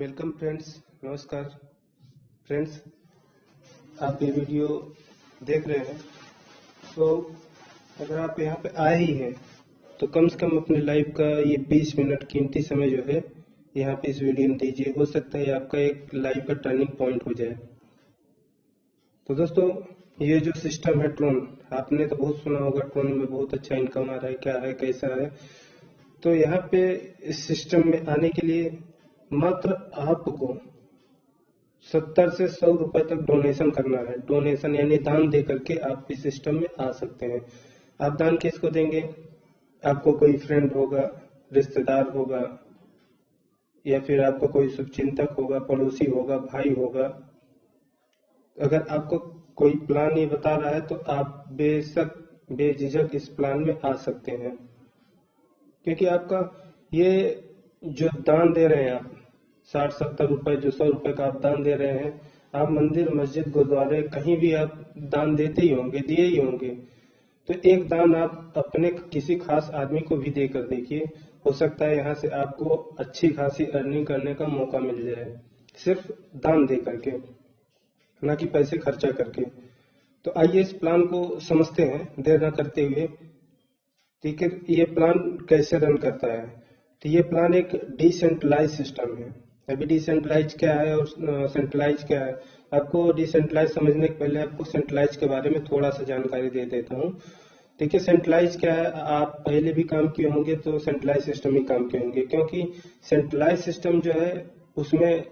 Welcome friends. नमस्कार friends, आप ये वीडियो देख रहे हैं तो अगर आप यहाँ पे आए ही हैं तो कम से कम अपने लाइफ का ये 20 मिनट कीमती समय जो है यहाँ पे इस वीडियो में दीजिए। हो सकता है आपका एक लाइफ का टर्निंग पॉइंट हो जाए। तो दोस्तों, ये जो सिस्टम है ट्रोन, आपने तो बहुत सुना होगा ट्रोन में बहुत अच्छा इनकम आ रहा है, क्या है कैसा है। तो यहाँ पे इस सिस्टम में आने के लिए मात्र आपको 70 से 100 रुपए तक डोनेशन करना है। डोनेशन यानी दान दे करके आप इस सिस्टम में आ सकते हैं। आप दान किसको देंगे? आपको कोई फ्रेंड होगा, रिश्तेदार होगा, या फिर आपको कोई शुभचिंतक होगा, पड़ोसी होगा, भाई होगा। अगर आपको कोई प्लान ये बता रहा है तो आप बेशक बेझिझक इस प्लान में आ सकते हैं, क्योंकि आपका ये जो दान दे रहे हैं आप 60-70 रुपए, जो 100 रुपए का आप दान दे रहे हैं, आप मंदिर, मस्जिद, गुरुद्वारे कहीं भी आप दान देते ही होंगे, दिए ही होंगे। तो एक दान आप अपने किसी खास आदमी को भी देकर देखिए, हो सकता है यहाँ से आपको अच्छी खासी अर्निंग करने का मौका मिल जाए, सिर्फ दान दे करके, ना कि पैसे खर्चा करके। तो आइए इस प्लान को समझते हैं देर न करते हुए। ठीक है, ये प्लान कैसे रन करता है? तो ये प्लान एक डिसेंट्रलाइज सिस्टम है। अभी डिसेंट्रलाइज क्या है और सेंट्रलाइज क्या है, आपको डिसेंट्रलाइज समझने के पहले आपको सेंट्रलाइज के बारे में थोड़ा सा जानकारी दे देता हूँ। ठीक है, सेंट्रलाइज क्या है, आप पहले भी काम किए होंगे तो सेंट्रलाइज सिस्टम ही काम किए होंगे, क्योंकि सेंट्रलाइज सिस्टम जो है उसमें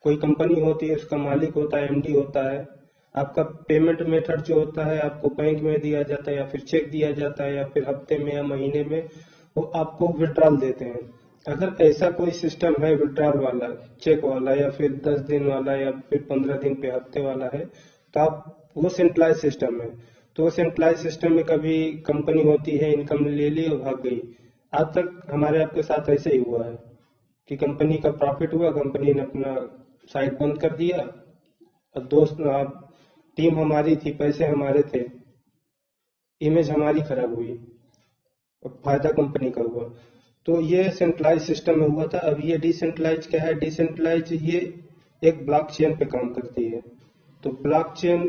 कोई कंपनी होती है, उसका मालिक होता है, एमडी होता है। आपका पेमेंट मेथड जो होता है आपको बैंक में दिया जाता है, या फिर चेक दिया जाता है, या फिर हफ्ते में या महीने में वो आपको विड्रॉल देते हैं। अगर ऐसा कोई सिस्टम है विड्रॉल वाला, चेक वाला, या फिर 10 दिन वाला, या फिर 15 दिन पे हफ्ते वाला है, तो आप वो सेंट्रलाइज सिस्टम है। तो वो सेंट्रलाइज सिस्टम में कभी कंपनी होती है, इनकम ले ली और भाग गई। आज तक हमारे आपके साथ ऐसे ही हुआ है कि कंपनी का प्रॉफिट हुआ, कंपनी ने अपना साइट बंद कर दिया, और दोस्त टीम हमारी थी, पैसे हमारे थे, इमेज हमारी खराब हुई, और फायदा कंपनी का हुआ। तो ये सेंट्रलाइज सिस्टम में हुआ था। अब ये डिसेंट्रलाइज क्या है? डिसेंट्रलाइज ये एक ब्लॉकचेन पे काम करती है। तो ब्लॉकचेन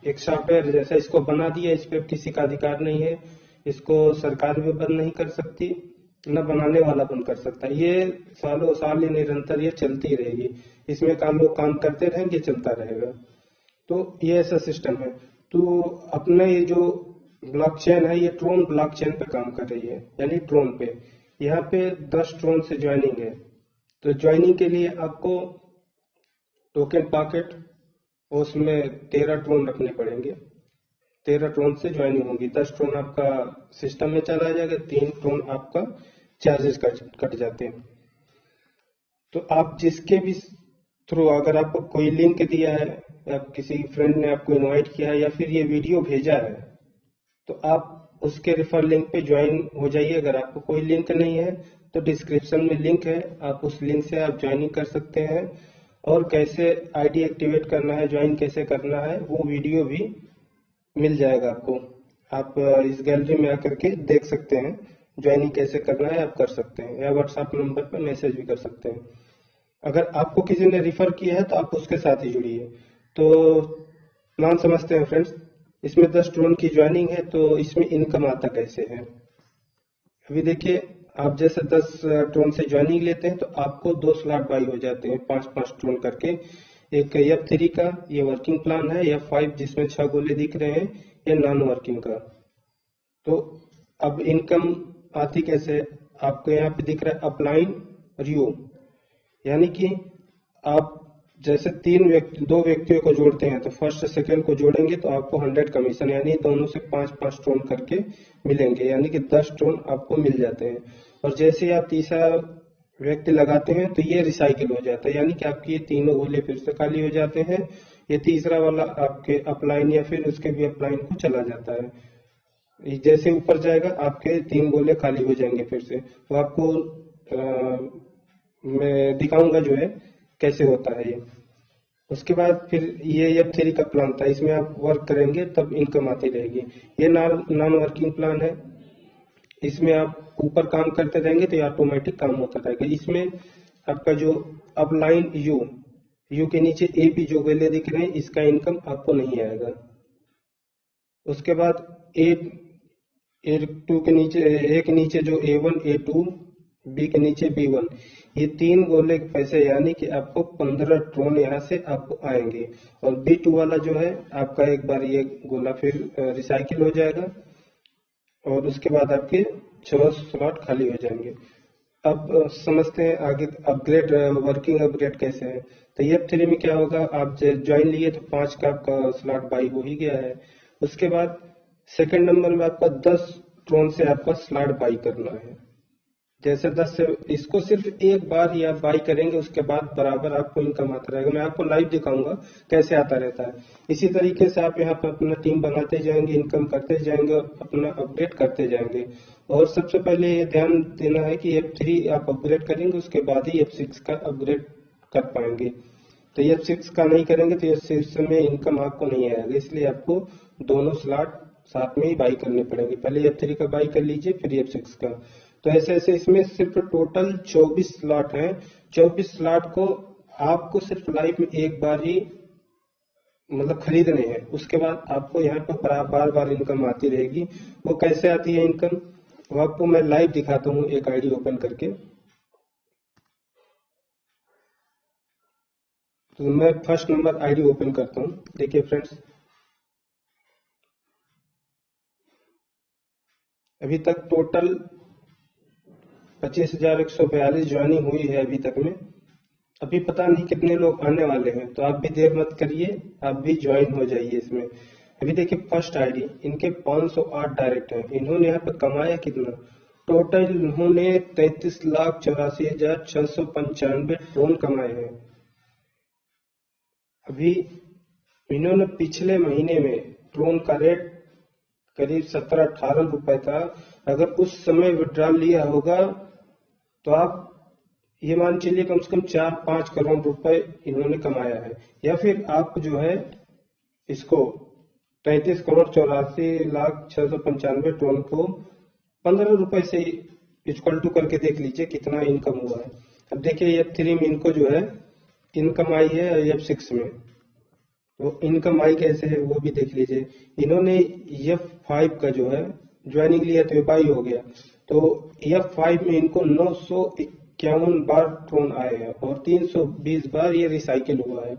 एक सॉफ्टवेयर जैसा, इसको बना दिया, इस पे किसी का अधिकार नहीं है, इसको सरकार भी बंद नहीं कर सकती, न बनाने वाला बंद कर सकता है। ये सालों साल ये निरंतर ये चलती रहेगी, इसमें लोग काम करते रहेंगे, चलता रहेगा। तो ये ऐसा सिस्टम है। तो अपना ये जो ब्लॉकचेन है ये ट्रोन ब्लॉकचेन पे काम कर रही है, यानी ट्रोन पे। यहाँ पे 10 ट्रोन से ज्वाइनिंग है। तो ज्वाइनिंग के लिए आपको टोकन पॉकेट, उसमें 13 ट्रोन रखने पड़ेंगे। 13 ट्रोन से ज्वाइनिंग होगी। 10 ट्रोन आपका सिस्टम में चला जाएगा, 3 ट्रोन आपका चार्जेस कट जाते हैं। तो आप जिसके भी थ्रू, अगर आपको कोई लिंक दिया है, या किसी फ्रेंड ने आपको इनवाइट किया है, या फिर ये वीडियो भेजा है, तो आप उसके रेफर लिंक पे ज्वाइन हो जाइए। अगर आपको कोई लिंक नहीं है तो डिस्क्रिप्शन में लिंक है, आप उस लिंक से आप ज्वाइनिंग कर सकते हैं। और कैसे आईडी एक्टिवेट करना है, ज्वाइन कैसे करना है, वो वीडियो भी मिल जाएगा आपको। आप इस गैलरी में आकर के देख सकते हैं ज्वाइनिंग कैसे करना है, आप कर सकते हैं, या व्हाट्सएप नंबर पर मैसेज भी कर सकते हैं। अगर आपको किसी ने रिफर किया है तो आप उसके साथ ही जुड़िए। तो प्लान समझते हैं फ्रेंड्स। इसमें 10 ट्रोन की ज्वाइनिंग है, तो इसमें इनकम आता कैसे है? अभी देखिए, आप जैसे 10 ट्रोन से ज्वाइनिंग लेते हैं तो आपको 2 स्लॉट बाई हो जाते हैं, 5-5 ट्रोन करके। एक F3 का ये वर्किंग प्लान है, F5 जिसमें 6 गोले दिख रहे हैं, ये नॉन वर्किंग का। तो अब इनकम आती कैसे? आपको यहाँ पे दिख रहा है अपलाइन रियो, यानी कि आप जैसे 2 व्यक्तियों को जोड़ते हैं, तो फर्स्ट सेकंड को जोड़ेंगे तो आपको 100 कमीशन, यानी दोनों से 5-5 ट्रोन करके मिलेंगे, यानी कि 10 ट्रोन आपको मिल जाते हैं। और जैसे ही आप तीसरा व्यक्ति लगाते हैं तो ये रिसाइकिल हो जाता है, यानी कि आपके ये तीनों गोले फिर से खाली हो जाते हैं। ये तीसरा वाला आपके अपलाइन या फिर उसके भी अपलाइन को चला जाता है। जैसे ऊपर जाएगा आपके 3 गोले खाली हो जाएंगे फिर से। तो आपको मैं दिखाऊंगा जो है कैसे होता है ये। उसके बाद फिर ये F3 का प्लान था, इसमें आप वर्क करेंगे तब इनकम आती रहेगी। ये नॉन वर्किंग प्लान है, इसमें आप ऊपर काम करते रहेंगे तो ये ऑटोमेटिक काम होता रहेगा। इसमें आपका जो अब लाइन यू के नीचे ए बी जो वैल्यू दिख रहे हैं, इसका इनकम आपको नहीं आएगा। उसके बाद ए टू के नीचे, ए के नीचे जो A1 A2, बी के नीचे B1, ये 3 गोले के पैसे, यानी कि आपको 15 ट्रोन यहाँ से आपको आएंगे। और B2 वाला जो है आपका एक बार ये गोला फिर रिसाइकिल हो जाएगा और उसके बाद आपके 6 स्लॉट खाली हो जाएंगे। अब समझते हैं आगे अपग्रेड, वर्किंग अपग्रेड कैसे है। तो F3 में क्या होगा, आप ज्वाइन लिए तो 5 का आपका स्लॉट बाई हो ही गया है। उसके बाद सेकंड नंबर में आपका 10 ट्रोन से आपका स्लॉट बाई करना है। जैसे 10 से इसको सिर्फ एक बार ही आप बाई करेंगे, उसके बाद बराबर आपको इनकम आता रहेगा। मैं आपको लाइव दिखाऊंगा कैसे आता रहता है। इसी तरीके से आप यहाँ पर अपना टीम बनाते जाएंगे, इनकम करते जाएंगे और अपना अपडेट करते जाएंगे। और सबसे पहले ये ध्यान देना है कि F3 आप अपग्रेड करेंगे, उसके बाद ही F6 का अपग्रेड कर पाएंगे। तो F6 का नहीं करेंगे तो F6 में इनकम आपको नहीं आएगा, इसलिए आपको दोनों स्लॉट साथ में ही बाई करने पड़ेंगे। पहले F3 का बाई कर लीजिए, फिर F6 का। तो ऐसे ऐसे इसमें सिर्फ टोटल 24 स्लॉट हैं। 24 स्लॉट को आपको सिर्फ लाइफ में एक बार ही मतलब खरीदने हैं, उसके बाद आपको यहाँ पर बार बार इनकम आती रहेगी। वो कैसे आती है इनकम, वो आपको मैं लाइव दिखाता हूँ एक आईडी ओपन करके। तो मैं फर्स्ट नंबर आईडी ओपन करता हूँ। देखिए फ्रेंड्स, अभी तक टोटल 25,142 ज्वाइनिंग हुई है अभी तक में। अभी पता नहीं कितने लोग आने वाले हैं, तो आप भी देर मत करिए, आप भी ज्वाइन हो जाइए इसमें। अभी देखिए फर्स्ट आईडी, इनके 508 डायरेक्ट हैं। इन्होंने यहाँ पे कमाया कितना, टोटल इन्होंने 33,84,695 ट्रोन कमाए हैं। अभी इन्होंने पिछले महीने में ट्रोन का रेट करीब 17-18 रुपए था। अगर उस समय विड्रॉल लिया होगा तो आप ये मान चलिए कम से कम 4-5 करोड़ रुपए इन्होंने कमाया है। या फिर आप जो है इसको 33,84,695 ट्रोन को 15 रुपए से इक्वल टू करके देख लीजिए कितना इनकम हुआ है। अब देखिए F3 में इनको जो है इनकम आई है, F6 में तो इनकम आई कैसे है वो भी देख लीजिए। इन्होंने F5 का जो है ज्वाइनिंग लिया तो बाई हो गया, तो F5 में इनको 951 बार ट्रोन आए हैं और 320 बार ये रिसाइकिल हुआ है।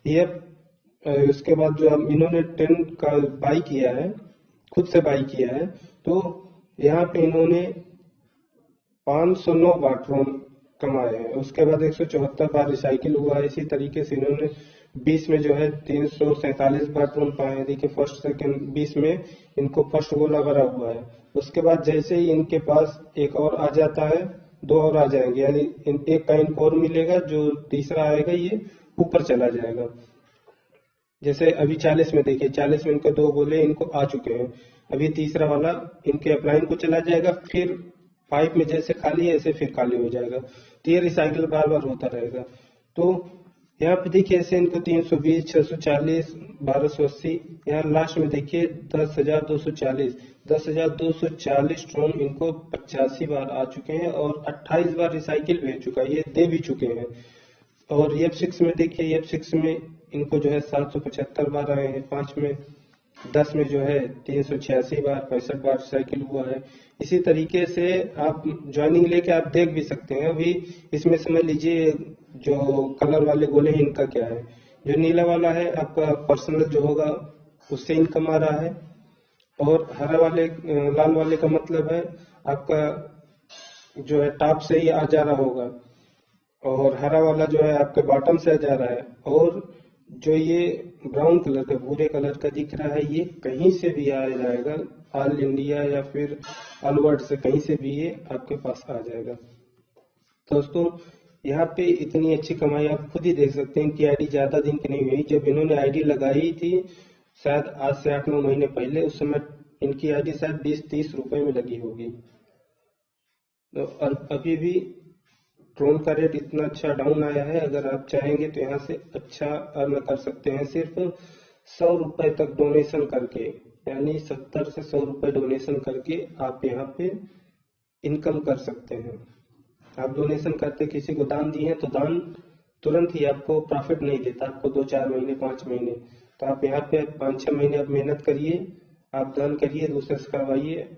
ये उसके बाद जो इन्होंने 10 का बाई किया है, खुद से बाई किया है, तो यहाँ पे इन्होंने 509 बार ट्रोन कमाए हैं। उसके बाद 174 बार रिसाइकिल हुआ है। इसी तरीके से इन्होंने 20 में जो है 347 बार ट्रोन पाए हैं। देखिए फर्स्ट सेकंड 20 में इनको फर्स्ट गोला भरा हुआ है। उसके बाद जैसे ही इनके पास एक और आ जाता है, 2 और आ जाएंगे, यानी एक का इनको और मिलेगा, जो तीसरा आएगा ये ऊपर चला जाएगा। जैसे अभी 40 में देखिए, 40 में इनको 2 गोले इनको आ चुके हैं। अभी तीसरा वाला इनके अपलाइन को चला जाएगा, फिर 5 में जैसे खाली है ऐसे फिर खाली हो जाएगा। तो ये रिसाइकिल बार बार होता रहेगा। तो यहाँ पे देखिए ऐसे इनको 320, 640, 1280, यहाँ लास्ट में देखिए 10,240 ट्रोन इनको 85 बार आ चुके हैं और 28 बार रिसाइकिल भी हो चुका है, ये दे भी चुके हैं। और F6 में देखिए, F6 में इनको जो है 775 बार आए हैं। 5 में 10 में जो है 386 बार, 65 बार साइकिल हुआ है। इसी तरीके से आप ज्वाइनिंग लेके आप देख भी सकते हैं। अभी इसमें समझ लीजिए जो कलर वाले गोले हैं इनका क्या है। जो नीला वाला है आपका पर्सनल जो होगा उससे इनकम आ रहा है, और हरा वाले लाल वाले का मतलब है आपका जो है टॉप से ही आ जा रहा होगा, और हरा वाला जो है आपके बॉटम से आ जा रहा है, और जो ये ब्राउन कलर का, भूरे कलर का दिख रहा है, ये कहीं से भी आ जाएगा, ऑल इंडिया या फिर ऑल वर्ल्ड से कहीं से भी ये आपके पास आ जाएगा। दोस्तों यहाँ पे इतनी अच्छी कमाई आप खुद ही देख सकते हैं। इनकी आईडी ज्यादा दिन की नहीं हुई, जब इन्होंने आईडी लगाई थी शायद आज से 8-9 महीने पहले, उस समय इनकी आईडी शायद 20-30 रुपए में लगी होगी। तो अभी भी ट्रोन का रेट इतना अच्छा डाउन आया है, अगर आप चाहेंगे तो यहाँ से अच्छा अर्न कर सकते हैं सिर्फ 100 रुपए तक डोनेशन करके, यानी 70 से 100 रुपए डोनेशन करके आप यहाँ पे इनकम कर सकते हैं। आप डोनेशन करते किसी को दान दिए हैं तो दान तुरंत ही आपको प्रॉफिट नहीं देता, आपको 2-4 महीने 5 महीने। तो आप यहाँ पे 5-6 महीने आप मेहनत करिए, आप दान करिए, दूसरे से करवाइए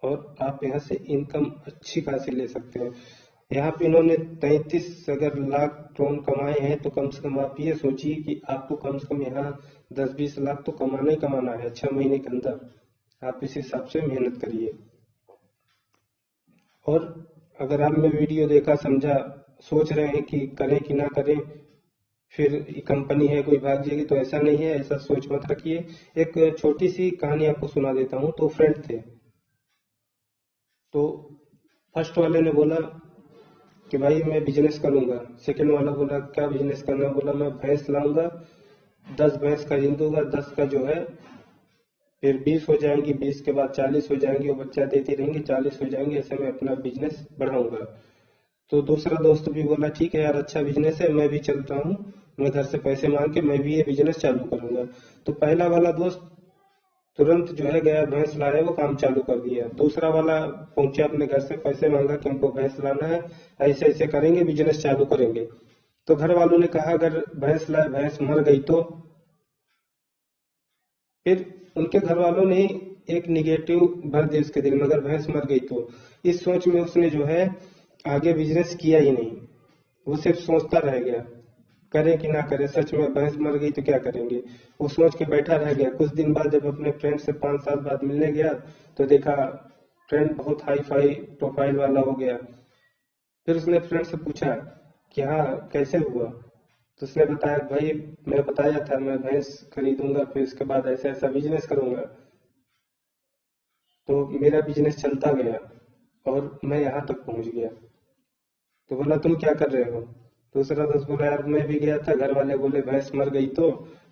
और आप यहाँ से इनकम अच्छी खासी ले सकते हैं। यहाँ पे इन्होंने 33 अगर लाख टोन कमाए हैं तो कम से कम आप ये सोचिए कि आपको कम से कम यहाँ 10-20 लाख तो कमाना ही कमाना है 6 महीने के अंदर। आप इस हिसाब से मेहनत करिए। और अगर आपने वीडियो देखा, समझा, सोच रहे हैं कि करें कि ना करें, फिर कंपनी है कोई भाग जाएगी, तो ऐसा नहीं है, ऐसा सोच मत रखिए। एक छोटी सी कहानी आपको सुना देता हूँ। तो फ्रेंड थे, तो फर्स्ट वाले ने बोला कि भाई मैं बिजनेस करूंगा। सेकंड वाला बोला क्या बिजनेस करना? बोला मैं भैंस लाऊंगा, 10 भैंस खरीद दूंगा, 10 का जो है फिर 20 हो जाएंगी, 20 के बाद 40 हो जाएंगी, वो बच्चा देती रहेंगी, 40 हो जाएंगी, ऐसे मैं अपना बिजनेस बढ़ाऊंगा। तो दूसरा दोस्त भी बोला ठीक है यार, अच्छा बिजनेस है, मैं भी चलता हूँ, मैं घर से पैसे मांग के मैं भी ये बिजनेस चालू करूंगा। तो पहला वाला दोस्त तुरंत जो है गया, भैंस लाया, वो काम चालू कर दिया। दूसरा वाला पहुंचा अपने घर से पैसे मांगा कि हमको भैंस लाना है, ऐसे ऐसे करेंगे, बिजनेस चालू करेंगे। तो घर वालों ने कहा अगर भैंस लाए, भैंस मर गई तो? फिर उनके घर वालों ने एक निगेटिव भर दिया उसके दिल में, अगर भैंस मर गई तो। इस सोच में उसने जो है आगे बिजनेस किया ही नहीं, वो सिर्फ सोचता रह गया करें कि ना करें, सच में भैंस मर गई तो क्या करेंगे, वो सोच के बैठा रह गया। कुछ दिन बाद जब अपने फ्रेंड से 5 साल बाद मिलने गया तो देखा फ्रेंड बहुत हाई फाई प्रोफाइल वाला हो गया। फिर उसने फ्रेंड से पूछा कि हाँ कैसे हुआ? तो उसने बताया भाई मैं बताया था मैं भैंस खरीदूंगा, फिर उसके बाद ऐसा ऐसा बिजनेस करूंगा। तो मेरा बिजनेस चलता गया और मैं यहाँ तक पहुंच गया। तो बोला तुम क्या कर रहे हो? दूसरा दोस्त बोला यार मैं भी गया था, घर वाले बोले भैंस मर गई तो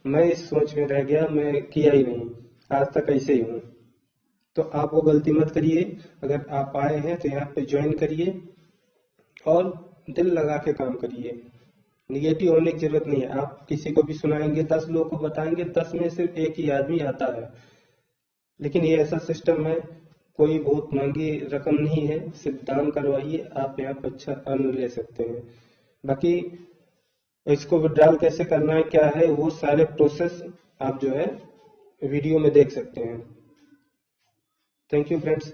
मैं इस सोच में रह गया, मैं किया ही नहीं, आज तक ऐसे ही हूँ। तो आप वो गलती मत करिए। अगर आप आए हैं तो यहाँ पे ज्वाइन करिए और दिल लगा के काम करिए। निगेटिव होने की जरूरत नहीं है। आप किसी को भी सुनाएंगे, 10 लोगों को बताएंगे, 10 में सिर्फ एक ही आदमी आता है। लेकिन ये ऐसा सिस्टम है, कोई बहुत महंगी रकम नहीं है, सिर्फ दान करवाइए, आप यहाँ पे अच्छा अर्न ले सकते हैं। बाकी इसको विड्रॉल कैसे करना है क्या है, वो सारे प्रोसेस आप जो है वीडियो में देख सकते हैं। Thank you friends.